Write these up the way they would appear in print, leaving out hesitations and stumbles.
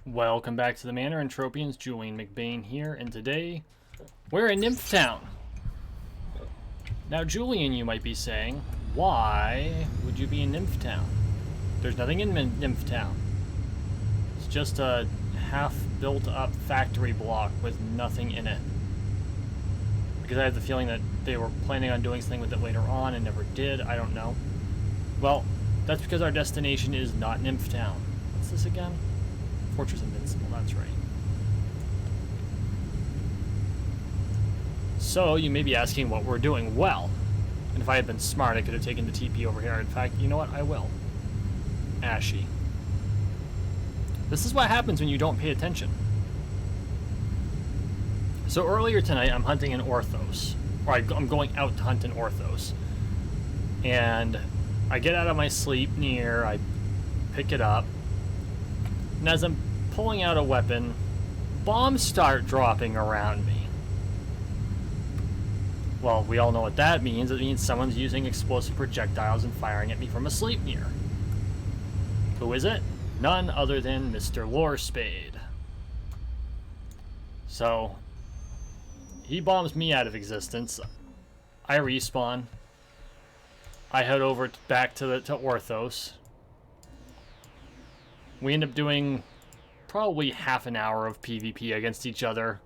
Welcome back to the Manor, Entropians. Julian McBain here, and today we're in Nymphtown. Now, Julian, you might be saying, why would you be in Nymphtown? There's nothing in Nymphtown. It's just a half-built-up factory block with nothing in it. Because I have the feeling that they were planning on doing something with it later on and never did. I don't know. Well, that's because our destination is not Nymphtown. What's this again? Fortress Invincible, that's right. So, you may be asking what we're doing. Well, and if I had been smart, I could have taken the TP over here. In fact, you know what? I will. Ashy. This is what happens when you don't pay attention. So earlier tonight, I'm hunting an Orthos. Or I'm going out to hunt an Orthos. And I get out of my sleep near, I pick it up. And as I'm pulling out a weapon, bombs start dropping around me. Well, we all know what that means. It means someone's using explosive projectiles and firing at me from a sleep near. Who is it? None other than Mr. Lorespade. So, he bombs me out of existence. I respawn. I head over back to Orthos. We end up doing probably half an hour of PvP against each other.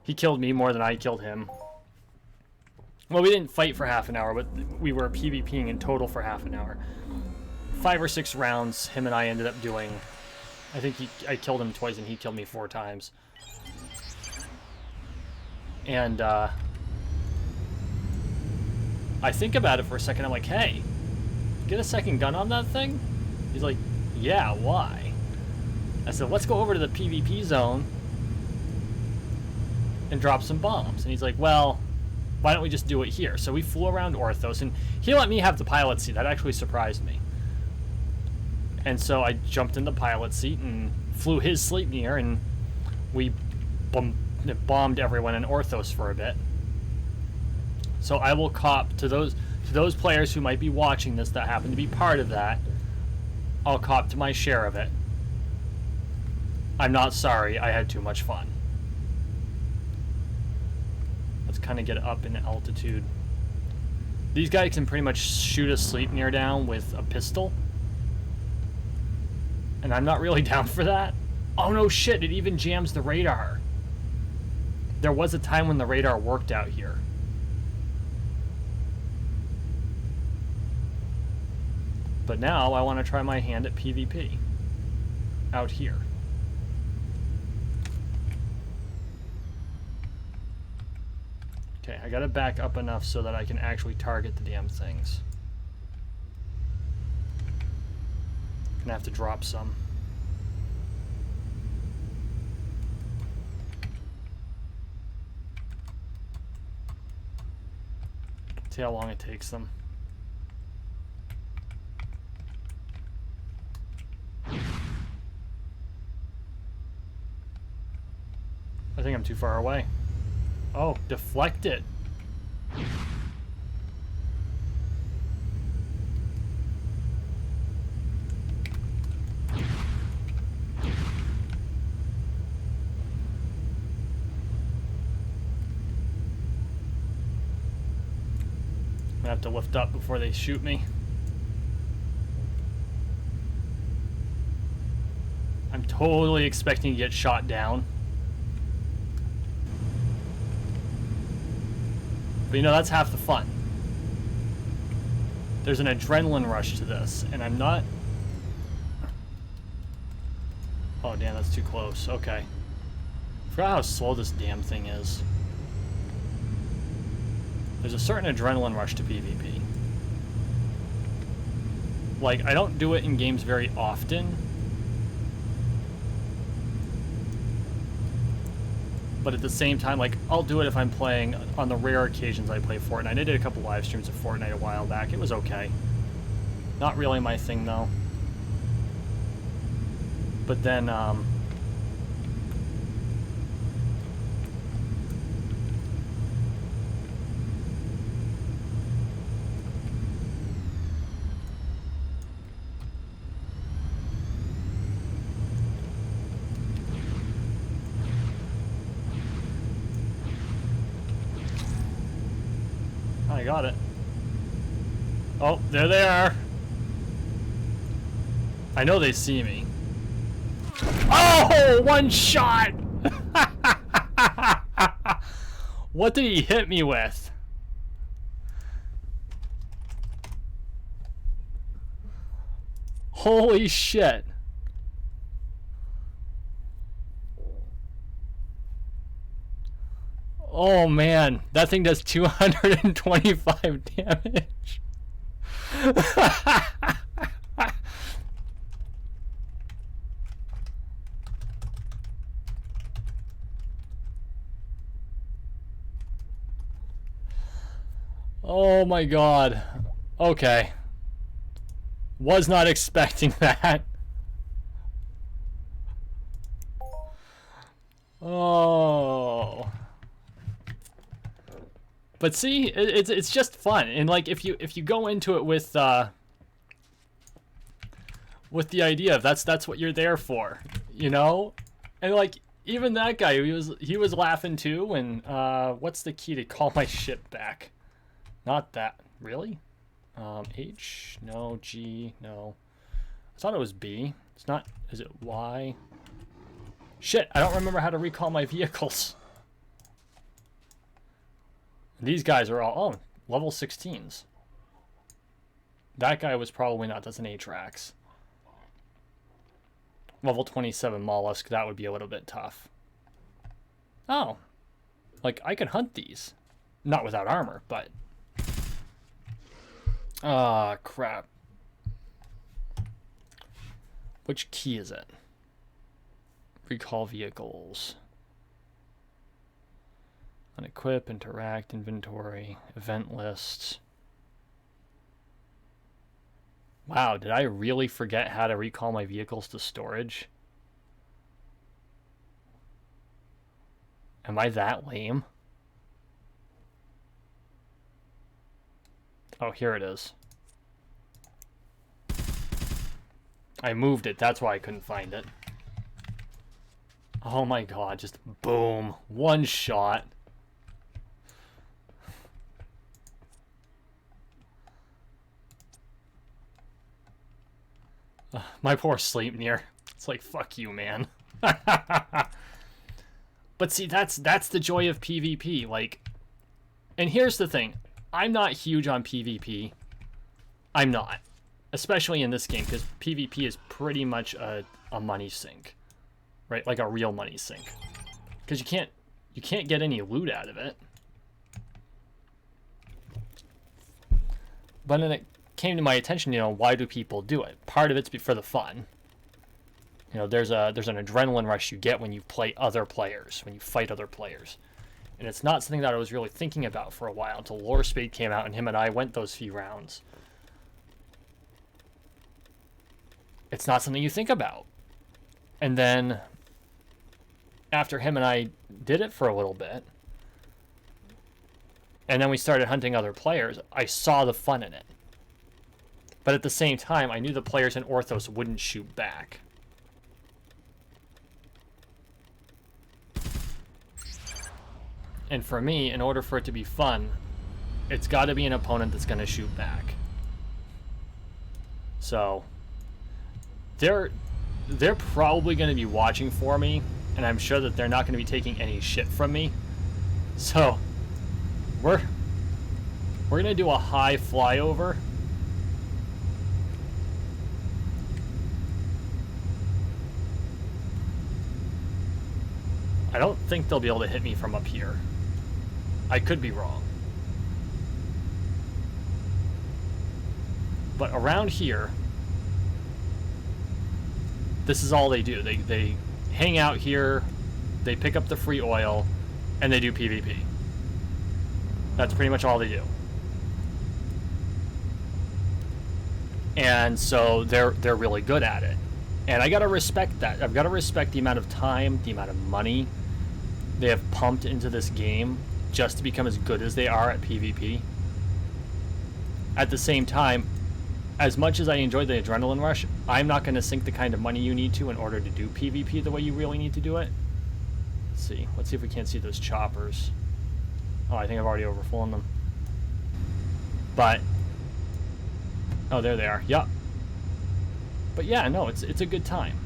He killed me more than I killed him. Well, we didn't fight for half an hour, but we were PvPing in total for half an hour. 5 or 6 rounds, him and I ended up doing. I think I killed him twice and he killed me 4 times. And I think about it for a second. I'm like, hey, get a second gun on that thing? He's like, yeah, why? I said, let's go over to the PvP zone and drop some bombs. And he's like, well, why don't we just do it here? So we flew around Orthos, and he let me have the pilot seat. That actually surprised me. And so I jumped in the pilot seat and flew his Sleipnir, and we bombed everyone in Orthos for a bit. So I will cop to those players who might be watching this that happen to be part of that. I'll cop to my share of it. I'm not sorry, I had too much fun. Let's kind of get up in altitude. These guys can pretty much shoot a Sleipnir down with a pistol. And I'm not really down for that. Oh no shit, it even jams the radar. There was a time when the radar worked out here. But now I want to try my hand at PvP. Out here. Okay, I gotta back up enough so that I can actually target the damn things. Gonna have to drop some. See how long it takes them. I think I'm too far away. Oh, deflect it. I have to lift up before they shoot me. I'm totally expecting to get shot down. But you know, that's half the fun. There's an adrenaline rush to this, and I'm not... Oh, damn, that's too close. Okay. I forgot how slow this damn thing is. There's a certain adrenaline rush to PvP. Like, I don't do it in games very often. But at the same time, like, I'll do it if I'm playing on the rare occasions I play Fortnite. I did a couple live streams of Fortnite a while back. It was okay. Not really my thing, though. But then, I got it. Oh, there they are. I know they see me. Oh, one shot! What did he hit me with? Holy shit. Oh man, that thing does 225 damage. Oh my god. Okay. Was not expecting that. Oh. But see, it's just fun, and like if you go into it with the idea of that's what you're there for, you know, and like even that guy, he was laughing too. And what's the key to call my ship back? Not that, really. H, no. G, no. I thought it was B. It's not. Is it Y? Shit, I don't remember how to recall my vehicles. These guys are all, oh, level 16s. That guy was probably not. That's an Atrax. Level 27 mollusk, that would be a little bit tough. Oh. Like, I can hunt these. Not without armor, but... Ah, crap. Which key is it? Recall vehicles. Unequip, interact, inventory, event lists. Wow, did I really forget how to recall my vehicles to storage? Am I that lame? Oh, here it is. I moved it, that's why I couldn't find it. Oh my god, just boom. One shot. My poor Sleipnir. It's like, fuck you, man. But see, that's the joy of PvP. Like, and here's the thing. I'm not huge on PvP. I'm not. Especially in this game, because PvP is pretty much a money sink. Right? Like a real money sink. Because you can't get any loot out of it. But then it came to my attention, you know, why do people do it? Part of it's for the fun. You know, there's an adrenaline rush you get when you play other players, when you fight other players. And it's not something that I was really thinking about for a while until Lorespade came out and him and I went those few rounds. It's not something you think about. And then after him and I did it for a little bit, and then we started hunting other players, I saw the fun in it. But at the same time, I knew the players in Orthos wouldn't shoot back. And for me, in order for it to be fun, it's got to be an opponent that's going to shoot back. So, they're probably going to be watching for me, and I'm sure that they're not going to be taking any shit from me. So, we're going to do a high flyover. I don't think they'll be able to hit me from up here. I could be wrong. But around here, this is all they do. They hang out here, they pick up the free oil, and they do PvP. That's pretty much all they do. And so they're really good at it. And I gotta respect that. I've gotta respect the amount of time, the amount of money they have pumped into this game just to become as good as they are at PvP. At the same time, as much as I enjoy the adrenaline rush, I'm not going to sink the kind of money you need to in order to do PvP the way you really need to do it. Let's see if we can't see those choppers. Oh, I think I've already overflown them. But oh, there they are. Yup. But yeah, no, it's a good time.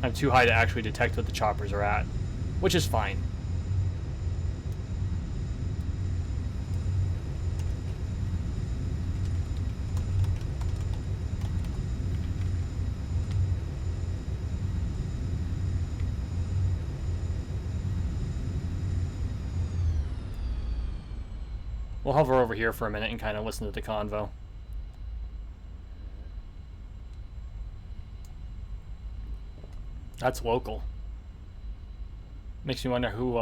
I'm too high to actually detect what the choppers are at, which is fine. We'll hover over here for a minute and kind of listen to the convo. That's local. Makes me wonder who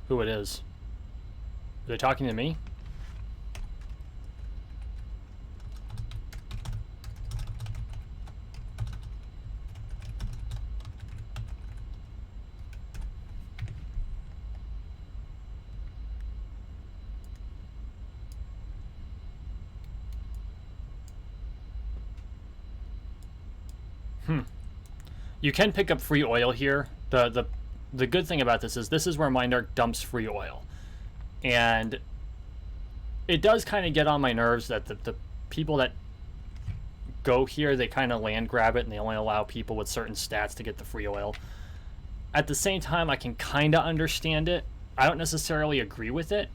it is. Are they talking to me? You can pick up free oil here. The good thing about this is where Mindark dumps free oil. And it does kind of get on my nerves that the people that go here, they kind of land grab it and they only allow people with certain stats to get the free oil. At the same time, I can kind of understand it. I don't necessarily agree with it,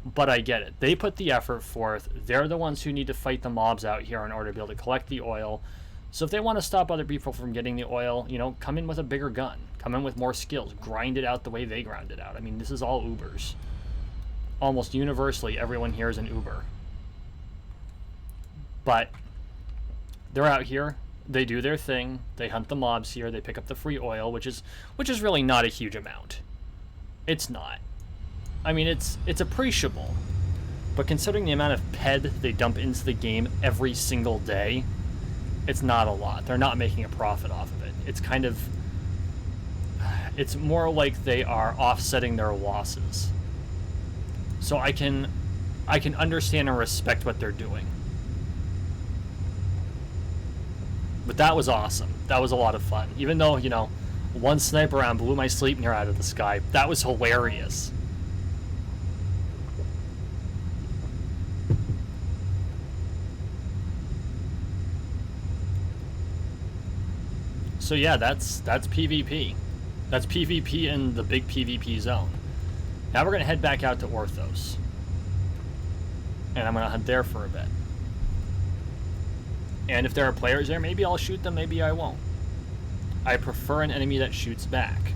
but I get it. They put the effort forth. They're the ones who need to fight the mobs out here in order to be able to collect the oil. So if they want to stop other people from getting the oil, you know, come in with a bigger gun. Come in with more skills. Grind it out the way they ground it out. I mean, this is all Ubers. Almost universally, everyone here is an Uber. But they're out here. They do their thing. They hunt the mobs here. They pick up the free oil, which is really not a huge amount. It's not. I mean, it's appreciable. But considering the amount of PED they dump into the game every single day, it's not a lot. They're not making a profit off of it. It's kind of... It's more like they are offsetting their losses. So I can understand and respect what they're doing. But that was awesome. That was a lot of fun. Even though, you know, one sniper round blew my sleep near out of the sky. That was hilarious. So yeah, that's PvP. That's PvP in the big PvP zone. Now we're going to head back out to Orthos. And I'm going to hunt there for a bit. And if there are players there, maybe I'll shoot them, maybe I won't. I prefer an enemy that shoots back.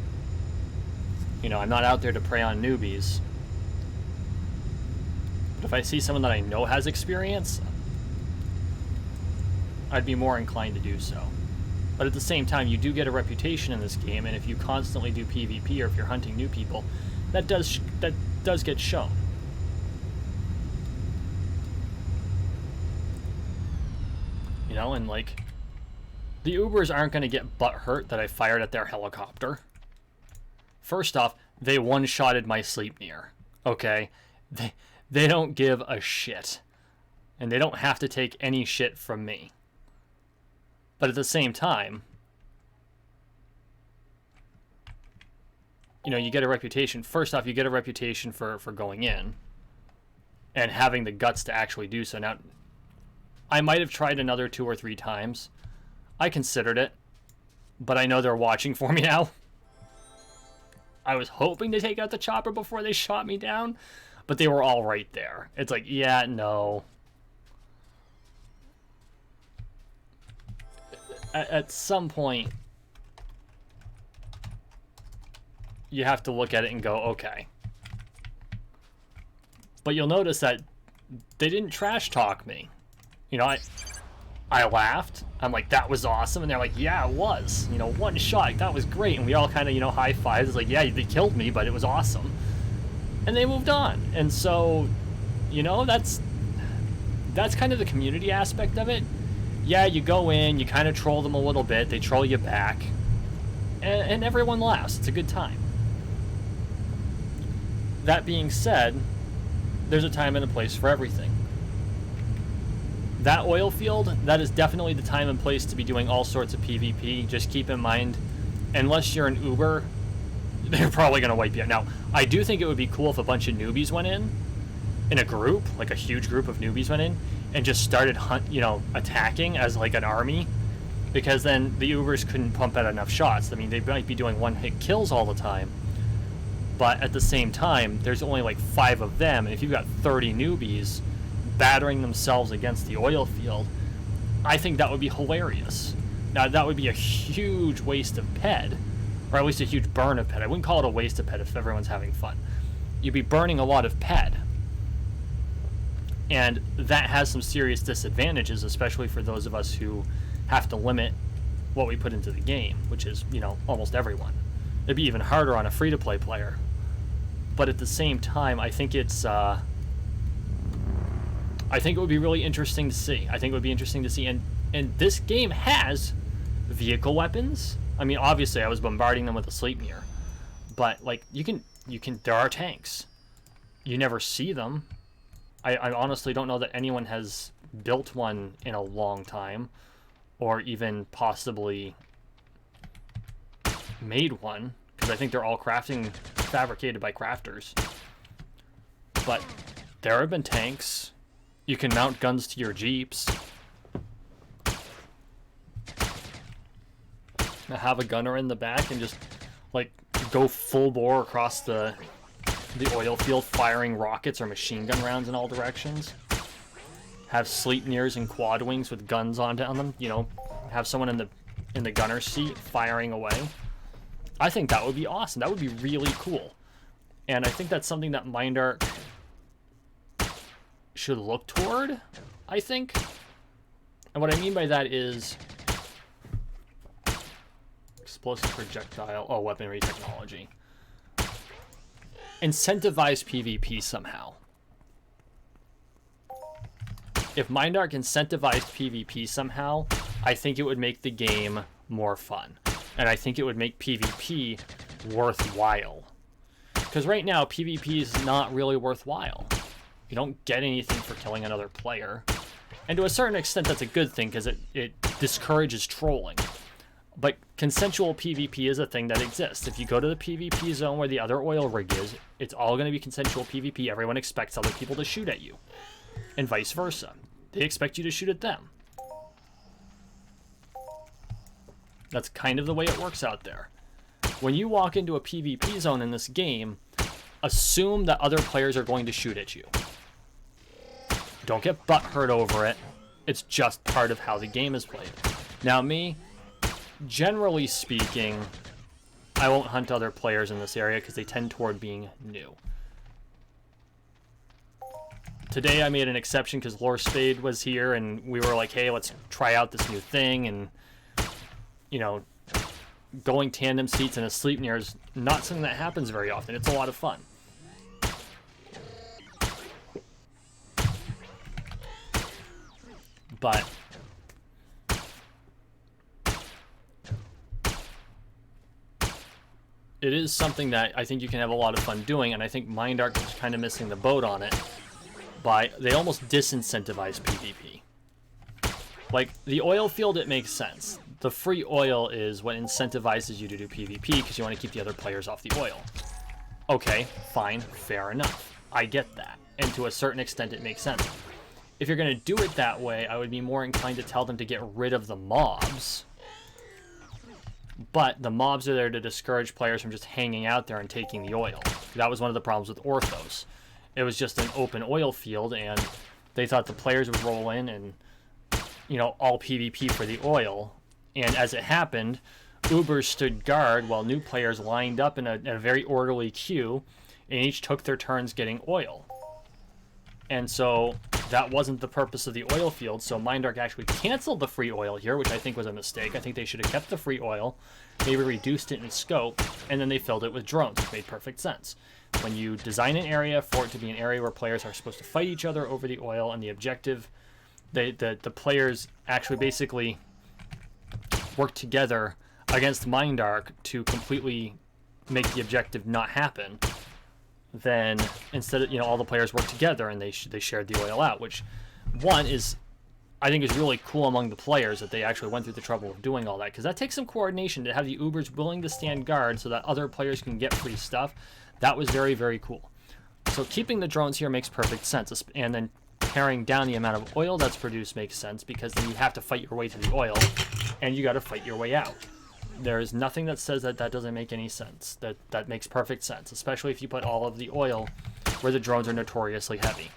You know, I'm not out there to prey on newbies. But if I see someone that I know has experience, I'd be more inclined to do so. But at the same time, you do get a reputation in this game, and if you constantly do PvP or if you're hunting new people, that does get shown. You know, and like, the Ubers aren't going to get butthurt that I fired at their helicopter. First off, they one-shotted my sleep near. Okay? They don't give a shit. And they don't have to take any shit from me. But at the same time, you know, you get a reputation. First off, you get a reputation for going in and having the guts to actually do so. Now, I might have tried another 2 or 3 times. I considered it, but I know they're watching for me now. I was hoping to take out the chopper before they shot me down, but they were all right there. It's like, yeah, no. At some point, you have to look at it and go, okay. But you'll notice that they didn't trash talk me. You know, I laughed. I'm like, that was awesome. And they're like, yeah, it was. You know, one shot, that was great. And we all kind of, you know, high-fived. It's like, yeah, they killed me, but it was awesome. And they moved on. And so, you know, that's kind of the community aspect of it. Yeah, you go in, you kind of troll them a little bit, they troll you back, and everyone laughs. It's a good time. That being said, there's a time and a place for everything. That oil field, that is definitely the time and place to be doing all sorts of PvP. Just keep in mind, unless you're an Uber, they're probably going to wipe you out. Now, I do think it would be cool if a bunch of newbies went in a group, like a huge group of newbies went in, and just started attacking as like an army, because then the Ubers couldn't pump out enough shots. I mean, they might be doing one-hit kills all the time, but at the same time, there's only like 5 of them, and if you've got 30 newbies battering themselves against the oil field, I think that would be hilarious. Now, that would be a huge waste of PED, or at least a huge burn of PED. I wouldn't call it a waste of PED if everyone's having fun. You'd be burning a lot of PED. And that has some serious disadvantages, especially for those of us who have to limit what we put into the game, which is, almost everyone. It'd be even harder on a free-to-play player. But at the same time, I think it's... I think it would be really interesting to see. And this game has vehicle weapons. I mean, obviously, I was bombarding them with a sleep mirror. But, like, there are tanks. You never see them. I honestly don't know that anyone has built one in a long time, or even possibly made one, because I think they're all fabricated by crafters. But there have been tanks. You can mount guns to your Jeeps. Have a gunner in the back and just, like, go full bore across the oil field, firing rockets or machine gun rounds in all directions. Have Sleipnirs and quad wings with guns on them. Have someone in the gunner seat firing away. I think that would be awesome. That would be really cool. And I think that's something that Mindark should look toward, I think. And what I mean by that is explosive projectile, weaponry technology. Incentivize PvP somehow. If Mindark incentivized PvP somehow, I think it would make the game more fun. And I think it would make PvP worthwhile. Because right now, PvP is not really worthwhile. You don't get anything for killing another player. And to a certain extent, that's a good thing, because it discourages trolling. But consensual PvP is a thing that exists. If you go to the PvP zone where the other oil rig is, it's all going to be consensual PvP. Everyone expects other people to shoot at you. And vice versa. They expect you to shoot at them. That's kind of the way it works out there. When you walk into a PvP zone in this game, assume that other players are going to shoot at you. Don't get butthurt over it. It's just part of how the game is played. Now me, generally speaking, I won't hunt other players in this area because they tend toward being new. Today I made an exception because Lorespade was here and we were like, hey, let's try out this new thing, and going tandem seats in a Sleipnir is not something that happens very often. It's a lot of fun. But it is something that I think you can have a lot of fun doing, and I think Mindark is kind of missing the boat on it. They almost disincentivize PvP. Like, the oil field, it makes sense. The free oil is what incentivizes you to do PvP because you want to keep the other players off the oil. Okay, fine, fair enough. I get that. And to a certain extent, it makes sense. If you're going to do it that way, I would be more inclined to tell them to get rid of the mobs. But the mobs are there to discourage players from just hanging out there and taking the oil. That was one of the problems with Orthos. It was just an open oil field, and they thought the players would roll in and, all PvP for the oil. And as it happened, Ubers stood guard while new players lined up in a very orderly queue, and each took their turns getting oil. And so that wasn't the purpose of the oil field, so Mindark actually canceled the free oil here, which I think was a mistake. I think they should have kept the free oil, maybe reduced it in scope, and then they filled it with drones, which made perfect sense. When you design an area for it to be an area where players are supposed to fight each other over the oil, and the objective, the players actually basically work together against Mindark to completely make the objective not happen, then instead of, all the players work together and they shared the oil out, which, one, is I think is really cool among the players that they actually went through the trouble of doing all that, because that takes some coordination to have the Ubers willing to stand guard so that other players can get free stuff. That was very, very cool. So keeping the drones here makes perfect sense, and then paring down the amount of oil that's produced makes sense, because then you have to fight your way to the oil, and you got to fight your way out. There is nothing that says that that doesn't make any sense. That makes perfect sense, especially if you put all of the oil where the drones are notoriously heavy.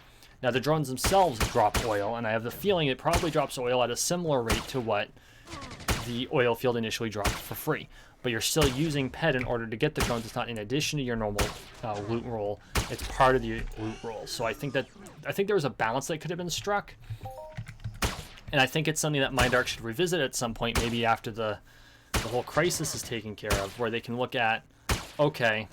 Now, the drones themselves drop oil, and I have the feeling it probably drops oil at a similar rate to what the oil field initially dropped for free. But you're still using PED in order to get the drones. It's not in addition to your normal loot roll. It's part of the loot roll. So I think there was a balance that could have been struck. And I think it's something that Mindark should revisit at some point, maybe after the whole crisis is taken care of, where they can look at, okay,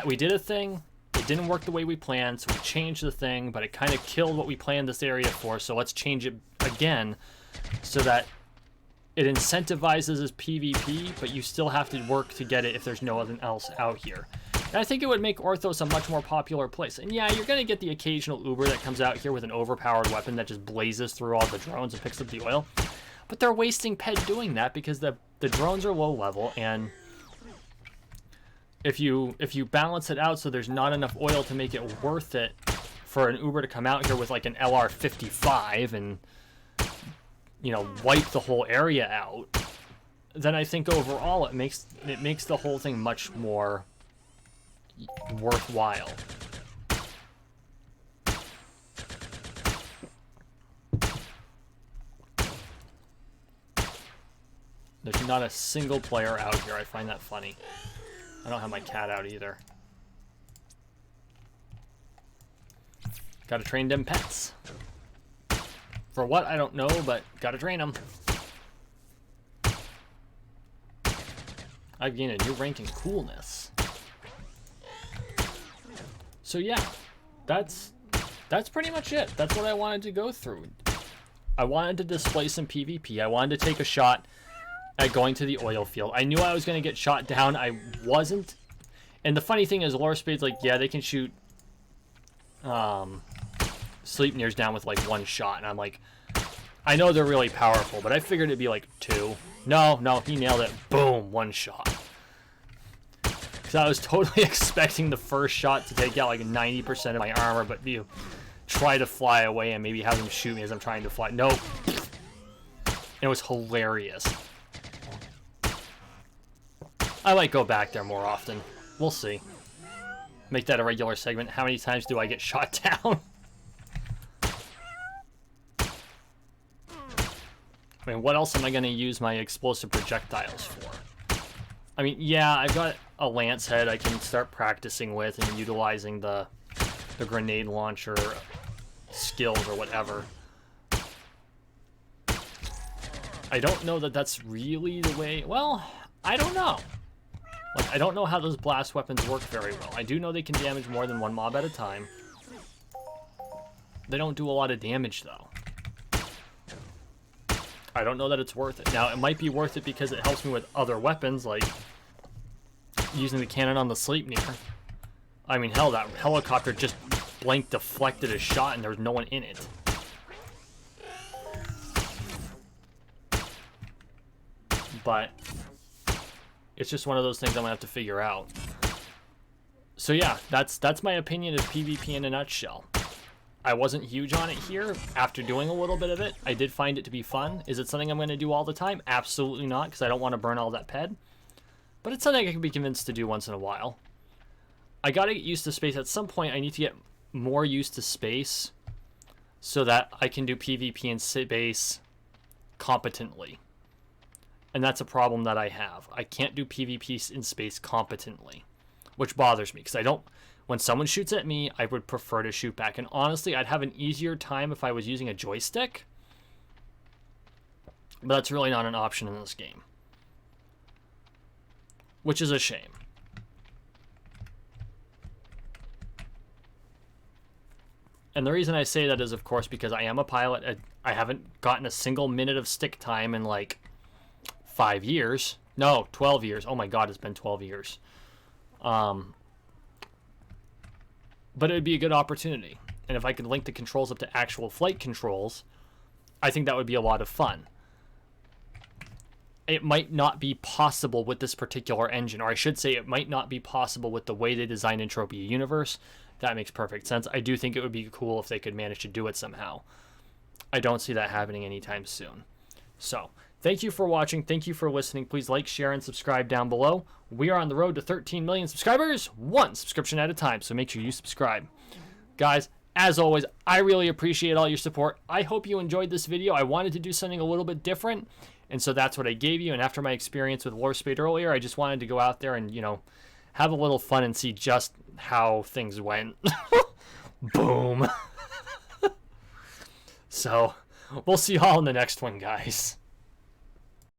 we did a thing. It didn't work the way we planned, so we changed the thing, but it kind of killed what we planned this area for, so let's change it again so that it incentivizes as PvP, but you still have to work to get it if there's no one else out here. And I think it would make Orthos a much more popular place. And yeah, you're going to get the occasional Uber that comes out here with an overpowered weapon that just blazes through all the drones and picks up the oil. But they're wasting PED doing that because the drones are low level, and if you balance it out so there's not enough oil to make it worth it for an Uber to come out here with like an LR55 and, you know, wipe the whole area out, then I think overall it makes the whole thing much more worthwhile. There's not a single player out here. I find that funny. I don't have my cat out either. Gotta train them pets. For what? I don't know, but gotta train them. I've gained a new rank in coolness. So yeah, that's pretty much it. That's what I wanted to go through. I wanted to display some PvP. I wanted to take a shot at going to the oil field. I knew I was going to get shot down. I wasn't. And the funny thing is, Lorespade's like, yeah, they can shoot Sleipnirs down with like one shot. And I'm like, I know they're really powerful, but I figured it'd be like two. No, he nailed it. Boom, one shot. Because I was totally expecting the first shot to take out like 90% of my armor, but you try to fly away and maybe have them shoot me as I'm trying to fly. Nope. It was hilarious. I might go back there more often. We'll see. Make that a regular segment. How many times do I get shot down? I mean, what else am I going to use my explosive projectiles for? I mean, yeah, I've got a lance head I can start practicing with and utilizing the grenade launcher skills or whatever. I don't know that that's really the way... Well, I don't know. Like, I don't know how those blast weapons work very well. I do know they can damage more than one mob at a time. They don't do a lot of damage, though. I don't know that it's worth it. Now, it might be worth it because it helps me with other weapons, like using the cannon on the Sleipnir. I mean, hell, that helicopter just blank deflected a shot and there was no one in it. But it's just one of those things I'm gonna have to figure out. So yeah, that's my opinion of PvP in a nutshell. I wasn't huge on it here. After doing a little bit of it, I did find it to be fun. Is it something I'm going to do all the time? Absolutely not, because I don't want to burn all that PED. But it's something I can be convinced to do once in a while. I got to get used to space. At some point, I need to get more used to space so that I can do PvP in space competently. And that's a problem that I have. I can't do PvP in space competently, which bothers me, because I don't... When someone shoots at me, I would prefer to shoot back. And honestly, I'd have an easier time if I was using a joystick. But that's really not an option in this game. Which is a shame. And the reason I say that is, of course, because I am a pilot. I haven't gotten a single minute of stick time in, like, 5 years. No, 12 years. Oh my god, it's been 12 years. But it would be a good opportunity. And if I could link the controls up to actual flight controls, I think that would be a lot of fun. It might not be possible with this particular engine, or I should say it might not be possible with the way they design Entropia Universe. That makes perfect sense. I do think it would be cool if they could manage to do it somehow. I don't see that happening anytime soon. So, thank you for watching. Thank you for listening. Please like, share, and subscribe down below. We are on the road to 13 million subscribers, one subscription at a time, so make sure you subscribe. Guys, as always, I really appreciate all your support. I hope you enjoyed this video. I wanted to do something a little bit different, and so that's what I gave you. And after my experience with Lorespade earlier, I just wanted to go out there and, have a little fun and see just how things went. Boom. So, we'll see y'all in the next one, guys.